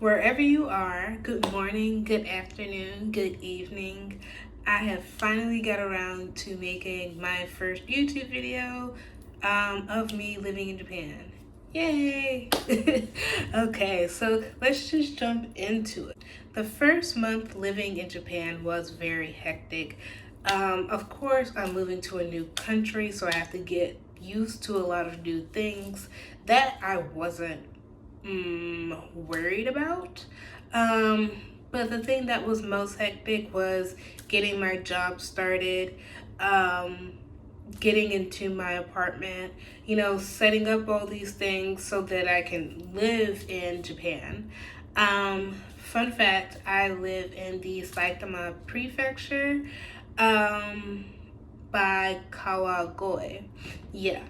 Wherever you are, good morning, good afternoon, good evening. I have finally got around to making my first YouTube video of me living in Japan. Yay! Okay, so let's just jump into it. The first month living in Japan was very hectic. Of course, I'm moving to a new country, so I have to get used to a lot of new things that I wasn't worried about. Um, but the thing that was most hectic was getting my job started, um, getting into my apartment, setting up all these things so that I can live in Japan. Fun fact, I live in the Saitama prefecture um, by Kawagoe. Yeah.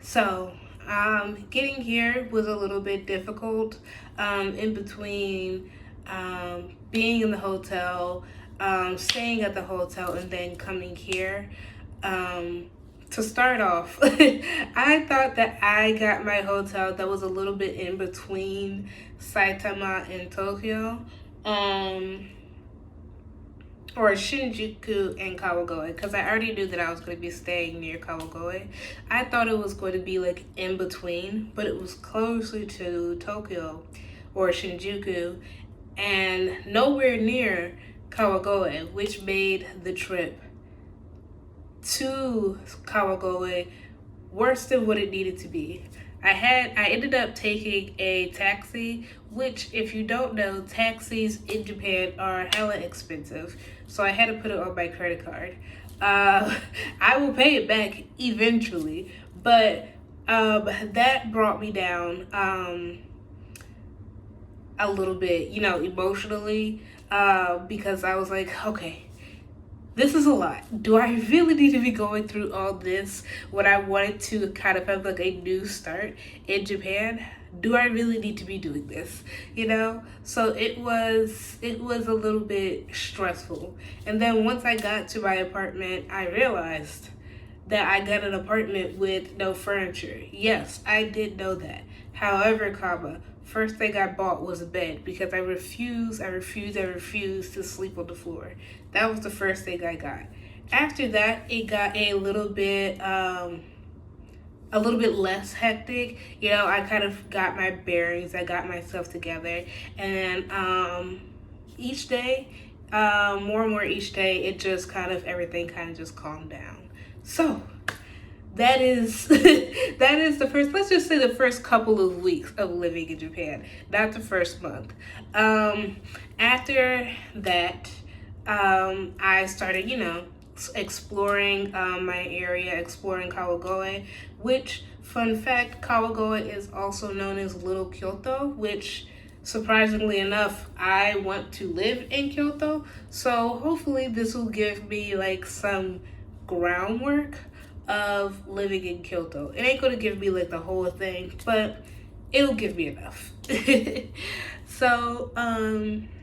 So, getting here was a little bit difficult in between being in the hotel, staying at the hotel, and then coming here. Um, to start off, I thought that I got my hotel that was a little bit in between Saitama and Tokyo. Um, or Shinjuku and Kawagoe, because I already knew that I was going to be staying near Kawagoe. I thought it was going to be like in between, but it was closer to Tokyo or Shinjuku and nowhere near Kawagoe, which made the trip to Kawagoe worse than what it needed to be. I ended up taking a taxi, which if you don't know, taxis in Japan are hella expensive. So I had to put it on my credit card. I will pay it back eventually, but that brought me down a little bit, emotionally, because I was like, okay, this is a lot. Do I really need to be going through all this when I wanted to kind of have like a new start in Japan? Do I really need to be doing this? So it was a little bit stressful. And then once I got to my apartment, I realized that I got an apartment with no furniture. Yes, I did know that. However, first thing I bought was a bed because I refused to sleep on the floor. That was the first thing I got. After that, it got a little bit less hectic. I kind of got my bearings, I got myself together, and each day, more and more each day, it just everything kind of just calmed down. So that is that is the first, let's just say the first couple of weeks of living in Japan, not the first month. After that, I started, exploring my area, exploring Kawagoe, which, fun fact, Kawagoe is also known as Little Kyoto, which surprisingly enough, I want to live in Kyoto. So hopefully this will give me like some groundwork of living in Kyoto. It ain't gonna give me like the whole thing, but it'll give me enough.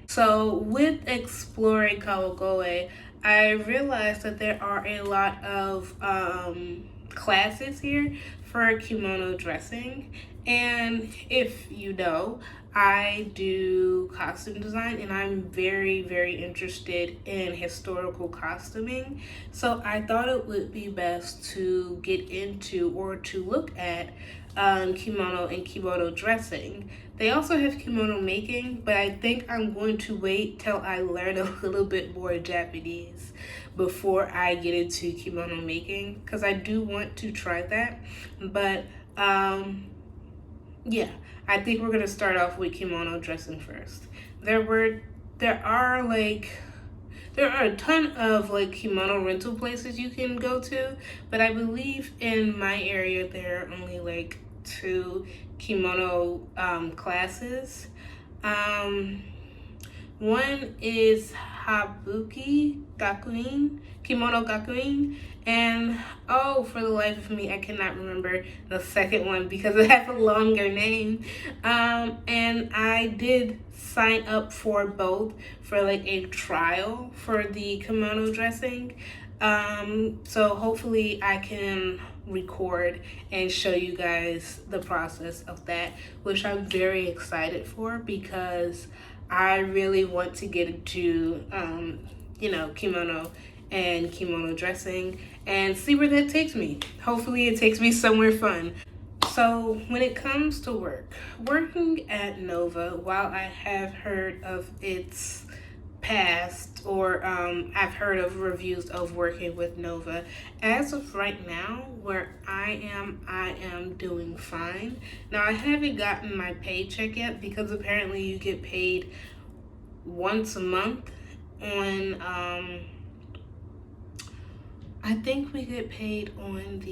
So with exploring Kawagoe, I realized that there are a lot of classes here for kimono dressing. And if you know, I do costume design and I'm very, very interested in historical costuming. So I thought it would be best to get into or to look at kimono and kimono dressing. They also have kimono making, but I think I'm going to wait till I learn a little bit more Japanese before I get into kimono making, because I do want to try that. But yeah, I think we're gonna start off with kimono dressing first. There are a ton of like kimono rental places you can go to, but I believe in my area there are only like 2 kimono classes. One is Habuki Gakuin, Kimono Gakuin, and oh, for the life of me, I cannot remember the second one because it has a longer name. And I did sign up for both for like a trial for the kimono dressing. So hopefully I can record and show you guys the process of that, which I'm very excited for because I really want to get into kimono and kimono dressing and see where that takes me. Hopefully it takes me somewhere fun. So when it comes to working at Nova, while I have heard of its past, or I've heard of reviews of working with Nova, as of right now where I am doing fine. Now I haven't gotten my paycheck yet because apparently you get paid once a month on I think we get paid on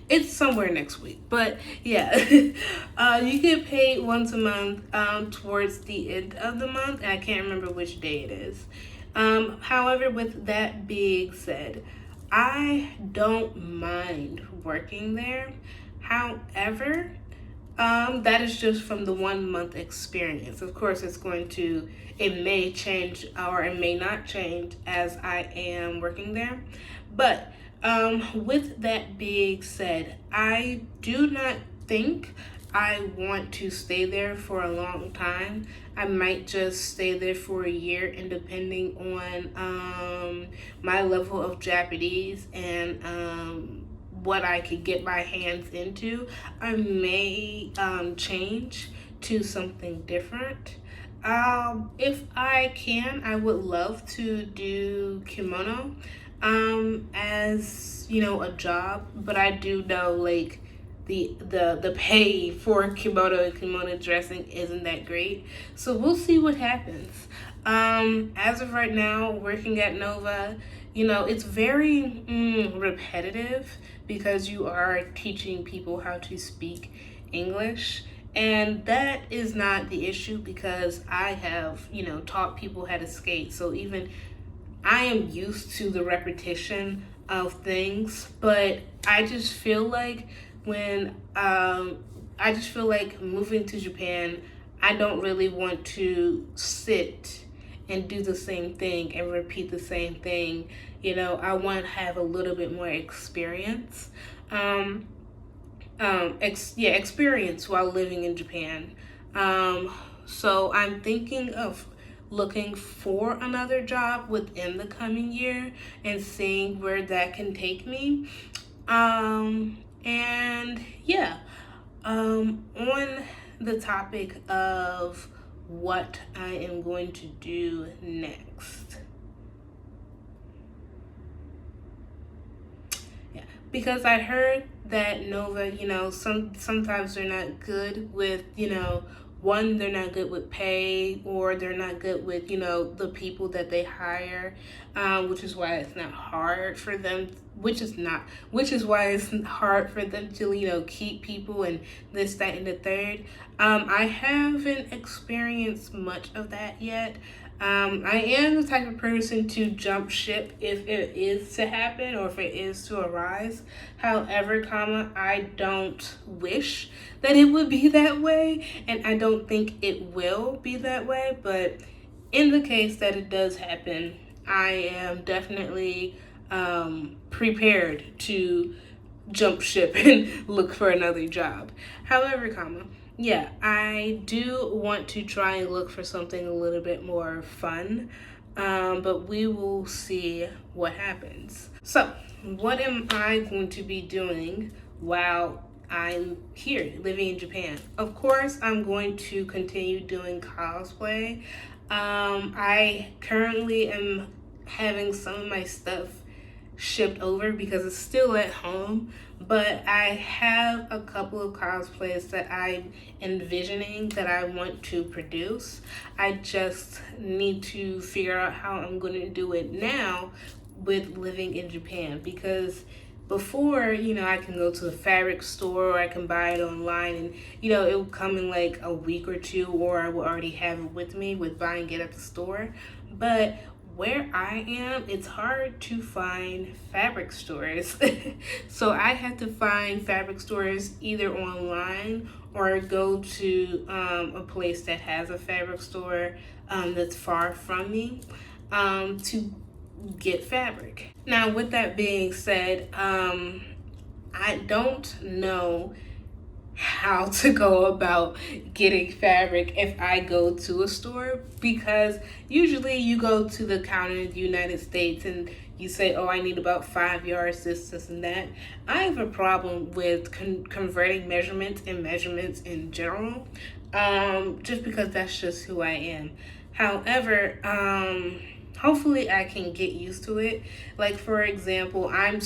it's somewhere next week, but yeah. You get paid once a month towards the end of the month, and I can't remember which day it is. However, with that being said, I don't mind working there. However, that is just from the 1 month experience. Of course, it may change or it may not change as I am working there. But with that being said, I do not think I want to stay there for a long time. I might just stay there for a year, and depending on my level of Japanese and what I could get my hands into, I may change to something different. If I can, I would love to do kimono as a job, but I do know like the pay for kimono and kimono dressing isn't that great, so we'll see what happens. As of right now, working at Nova, it's very repetitive because you are teaching people how to speak English. And that is not the issue because I have, taught people how to skate. So even I am used to the repetition of things, but I just feel like moving to Japan, I don't really want to sit and do the same thing and repeat the same thing. I want to have a little bit more experience. Experience while living in Japan. So I'm thinking of looking for another job within the coming year and seeing where that can take me. And yeah, on the topic of what I am going to do next. Yeah, because I heard that Nova, sometimes they're not good with, one, they're not good with pay, or they're not good with, the people that they hire, which is why it's not hard for them, which is why it's hard for them to, keep people and this, that, and the third. I haven't experienced much of that yet. I am the type of person to jump ship if it is to happen or if it is to arise. However, I don't wish that it would be that way, and I don't think it will be that way. But in the case that it does happen, I am definitely prepared to jump ship and look for another job. However, yeah, I do want to try and look for something a little bit more fun, but we will see what happens. So, what am I going to be doing while I'm here living in Japan? Of course, I'm going to continue doing cosplay. I currently am having some of my stuff shipped over because it's still at home, but I have a couple of cosplays that I'm envisioning that I want to produce. I just need to figure out how I'm going to do it now with living in Japan, because before, I can go to the fabric store or I can buy it online and, it will come in like a week or two, or I will already have it with me with buying it at the store. But where I am, it's hard to find fabric stores. So I have to find fabric stores either online or go to a place that has a fabric store that's far from me to get fabric. Now, with that being said, I don't know how to go about getting fabric if I go to a store, because usually you go to the counter in the United States and you say, oh, I need about 5 yards, this, and that. I have a problem with converting measurements and measurements in general, just because that's just who I am. However, hopefully I can get used to it. Like, for example, I'm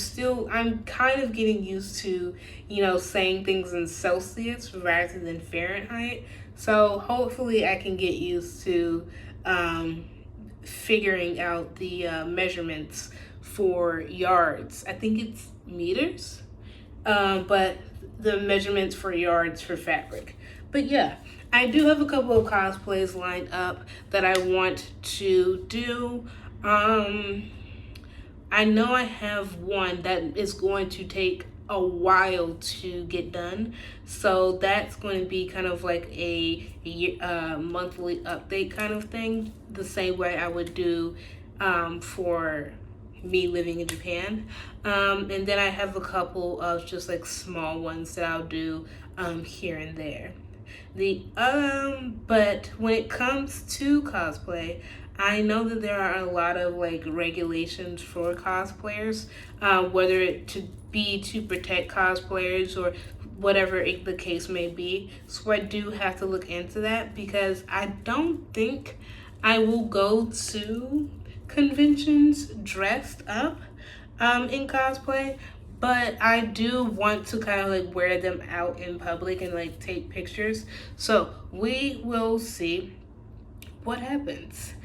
kind of getting used to, saying things in Celsius rather than Fahrenheit. So hopefully I can get used to figuring out the measurements for yards. I think it's meters, but the measurements for yards for fabric. But yeah, I do have a couple of cosplays lined up that I want to do. I know I have one that is going to take a while to get done, so that's going to be kind of like a monthly update kind of thing, the same way I would do for me living in Japan. And then I have a couple of just like small ones that I'll do here and there. But when it comes to cosplay, I know that there are a lot of like regulations for cosplayers, whether it to be to protect cosplayers or whatever the case may be. So I do have to look into that, because I don't think I will go to conventions dressed up in cosplay, but I do want to kind of like wear them out in public and like take pictures. So we will see what happens.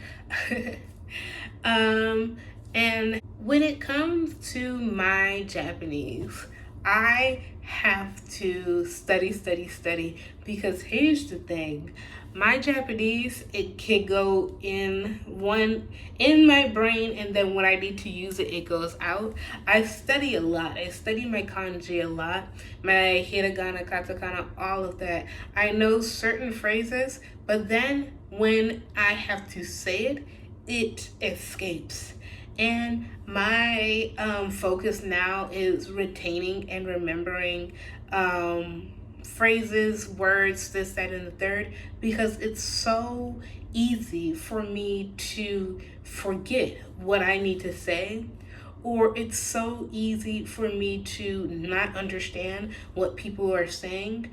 And when it comes to my Japanese, I have to study, because here's the thing. My Japanese, it can go in my brain, and then when I need to use it, it goes out. I study a lot. I study my kanji a lot, my hiragana, katakana, all of that. I know certain phrases, but then when I have to say it, it escapes. And my focus now is retaining and remembering phrases, words, this, that, and the third, because it's so easy for me to forget what I need to say, or it's so easy for me to not understand what people are saying.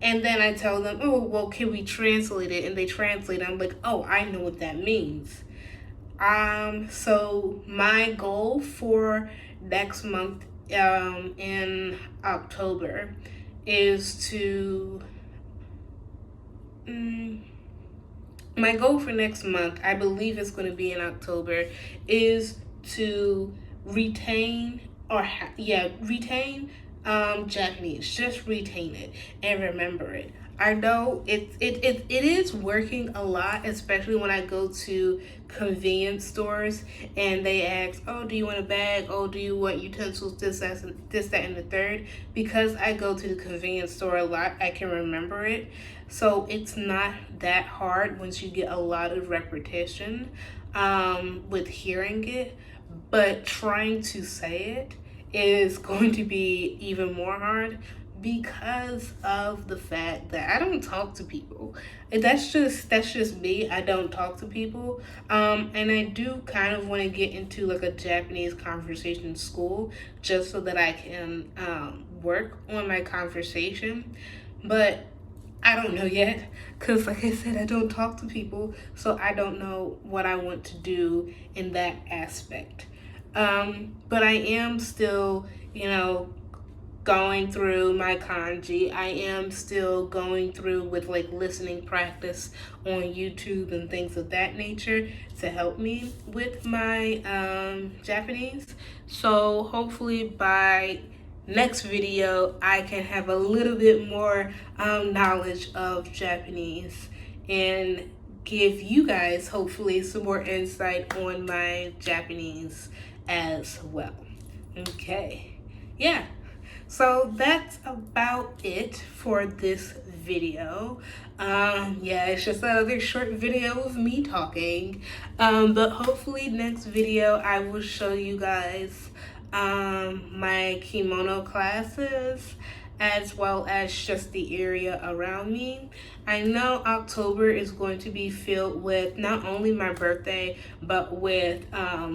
And then I tell them, oh, well, can we translate it? And they translate it. I'm like, oh, I know what that means. So my goal for next month, in October, is to, my goal for next month, I believe it's going to be in October, is to retain Japanese. Just retain it and remember it. I know it is working a lot, especially when I go to convenience stores and they ask, oh, do you want a bag? Oh, do you want utensils? This, that, and the third. Because I go to the convenience store a lot, I can remember it. So it's not that hard once you get a lot of repetition with hearing it. But trying to say it is going to be even more hard, because of the fact that I don't talk to people. That's just me. I don't talk to people. And I do kind of want to get into like a Japanese conversation school, just so that I can work on my conversation. But I don't know yet, because like I said, I don't talk to people, so I don't know what I want to do in that aspect. But I am still, going through my kanji. I am still going through with like listening practice on YouTube and things of that nature to help me with my Japanese. So hopefully by next video I can have a little bit more knowledge of Japanese and give you guys hopefully some more insight on my Japanese as well. Okay, yeah. So that's about it for this video. Yeah, it's just another short video of me talking. But hopefully next video I will show you guys my kimono classes, as well as just the area around me. I know October is going to be filled with not only my birthday, but with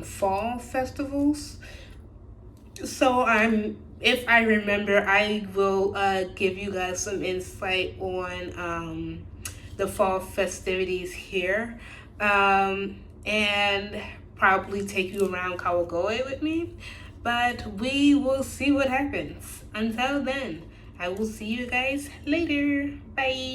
fall festivals. So if I remember, I will give you guys some insight on the fall festivities here, and probably take you around Kawagoe with me. But we will see what happens. Until then, I will see you guys later. Bye.